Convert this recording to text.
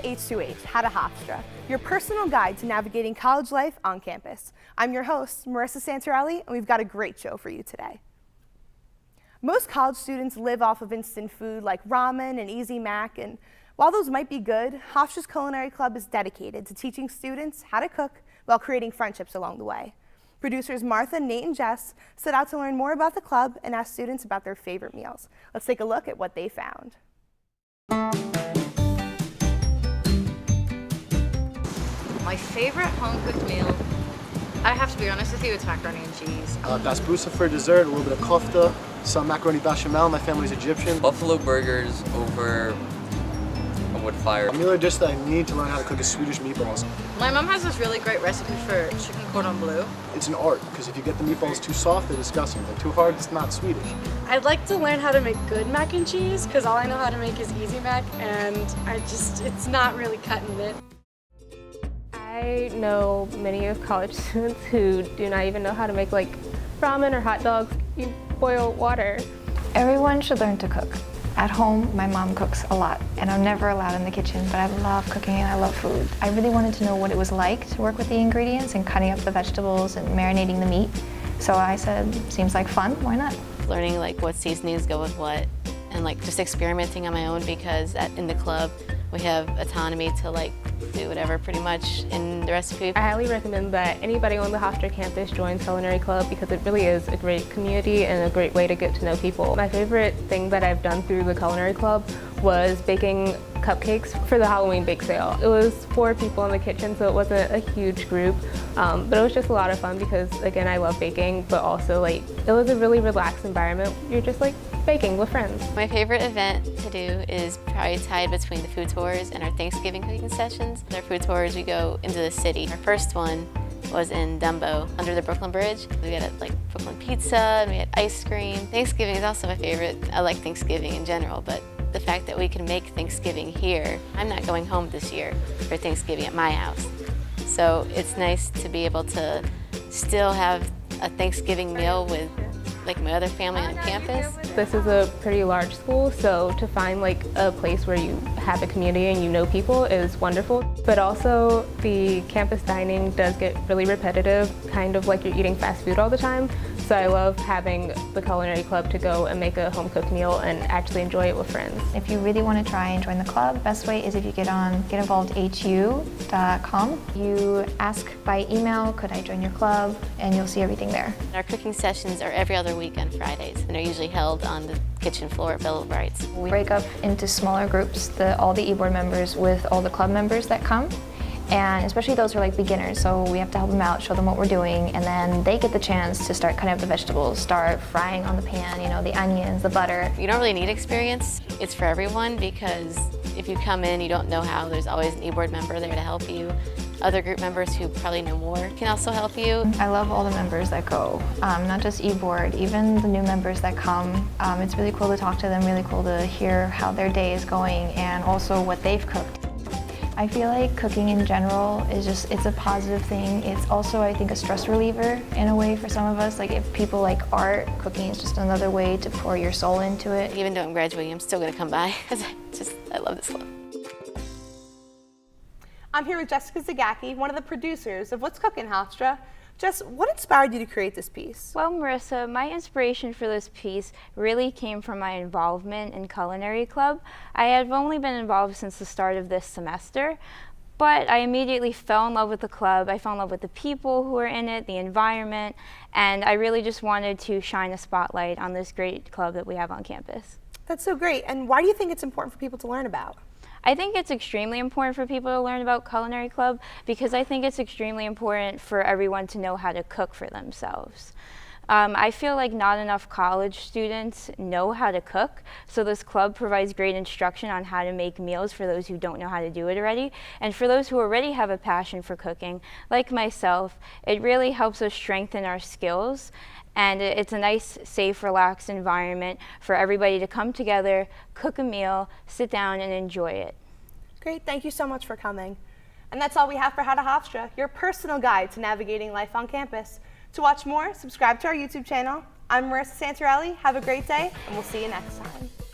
H2H, How to Hofstra, your personal guide to navigating college life on campus. I'm your host, Marissa Santorelli, and we've got a great show for you today. Most college students live off of instant food like ramen and Easy Mac, and while those might be good, Hofstra's Culinary Club is dedicated to teaching students how to cook while creating friendships along the way. Producers Martha, Nate, and Jess set out to learn more about the club and ask students about their favorite meals. Let's take a look at what they found. My favorite home-cooked meal, I have to be honest with you, it's macaroni and cheese. Basbousa for dessert, a little bit of kofta, some macaroni bechamel. My family's Egyptian. Buffalo burgers over a wood fire. A meal or dish that I need to learn how to cook is Swedish meatballs. My mom has this really great recipe for chicken cordon bleu. It's an art, because if you get the meatballs too soft, they're disgusting. If they're too hard, it's not Swedish. I'd like to learn how to make good mac and cheese, because all I know how to make is Easy Mac, and it's not really cutting it. I know many of college students who do not even know how to make like ramen or hot dogs. You boil water. Everyone should learn to cook. At home, my mom cooks a lot, and I'm never allowed in the kitchen, but I love cooking and I love food. I really wanted to know what it was like to work with the ingredients and cutting up the vegetables and marinating the meat. So I said, seems like fun, why not? Learning like what seasonings go with what, and like just experimenting on my own, because in the club we have autonomy to like do whatever pretty much in the recipe. I highly recommend that anybody on the Hofstra campus join Culinary Club because it really is a great community and a great way to get to know people. My favorite thing that I've done through the Culinary Club was baking cupcakes for the Halloween bake sale. It was 4 people in the kitchen, so it wasn't a huge group, but it was just a lot of fun because, again, I love baking, but also like it was a really relaxed environment. You're just like baking with friends. My favorite event to do is probably tied between the food tours and our Thanksgiving cooking sessions. With our food tours, we go into the city. Our first one was in Dumbo, under the Brooklyn Bridge. We got like Brooklyn pizza, and we had ice cream. Thanksgiving is also my favorite. I like Thanksgiving in general, but the fact that we can make Thanksgiving here. I'm not going home this year for Thanksgiving at my house. So it's nice to be able to still have a Thanksgiving meal with like my other family on campus. This is a pretty large school, so to find like a place where you have a community and you know people is wonderful. But also the campus dining does get really repetitive, kind of like you're eating fast food all the time. So I love having the Culinary Club to go and make a home-cooked meal and actually enjoy it with friends. If you really want to try and join the club, best way is if you get involved hu.com. You ask by email, could I join your club, and you'll see everything there. Our cooking sessions are every other week on Fridays, and they're usually held on the kitchen floor at Bill of Rights. We break up into smaller groups, all the e-board members with all the club members that come. And especially those who are like beginners, so we have to help them out, show them what we're doing, and then they get the chance to start cutting up the vegetables, start frying on the pan, you know, the onions, the butter. You don't really need experience. It's for everyone, because if you come in, you don't know how, there's always an e-board member there to help you. Other group members who probably know more can also help you. I love all the members that go, not just e-board, even the new members that come. It's really cool to talk to them, really cool to hear how their day is going and also what they've cooked. I feel like cooking in general is it's a positive thing. It's also, I think, a stress reliever in a way for some of us. Like if people like art, cooking is just another way to pour your soul into it. Even though I'm graduating, I'm still gonna come by because I love this club. I'm here with Jessica Zagacki, one of the producers of What's Cooking Hofstra. Jess, what inspired you to create this piece? Well, Marissa, my inspiration for this piece really came from my involvement in Culinary Club. I have only been involved since the start of this semester, but I immediately fell in love with the club. I fell in love with the people who were in it, the environment, and I really just wanted to shine a spotlight on this great club that we have on campus. That's so great. And why do you think it's important for people to learn about? I think it's extremely important for people to learn about Culinary Club because I think it's extremely important for everyone to know how to cook for themselves. I feel like not enough college students know how to cook, so this club provides great instruction on how to make meals for those who don't know how to do it already. And for those who already have a passion for cooking, like myself, it really helps us strengthen our skills. And it's a nice, safe, relaxed environment for everybody to come together, cook a meal, sit down, and enjoy it. Great, thank you so much for coming. And that's all we have for How to Hofstra, your personal guide to navigating life on campus. To watch more, subscribe to our YouTube channel. I'm Marissa Santorelli. Have a great day, and we'll see you next time.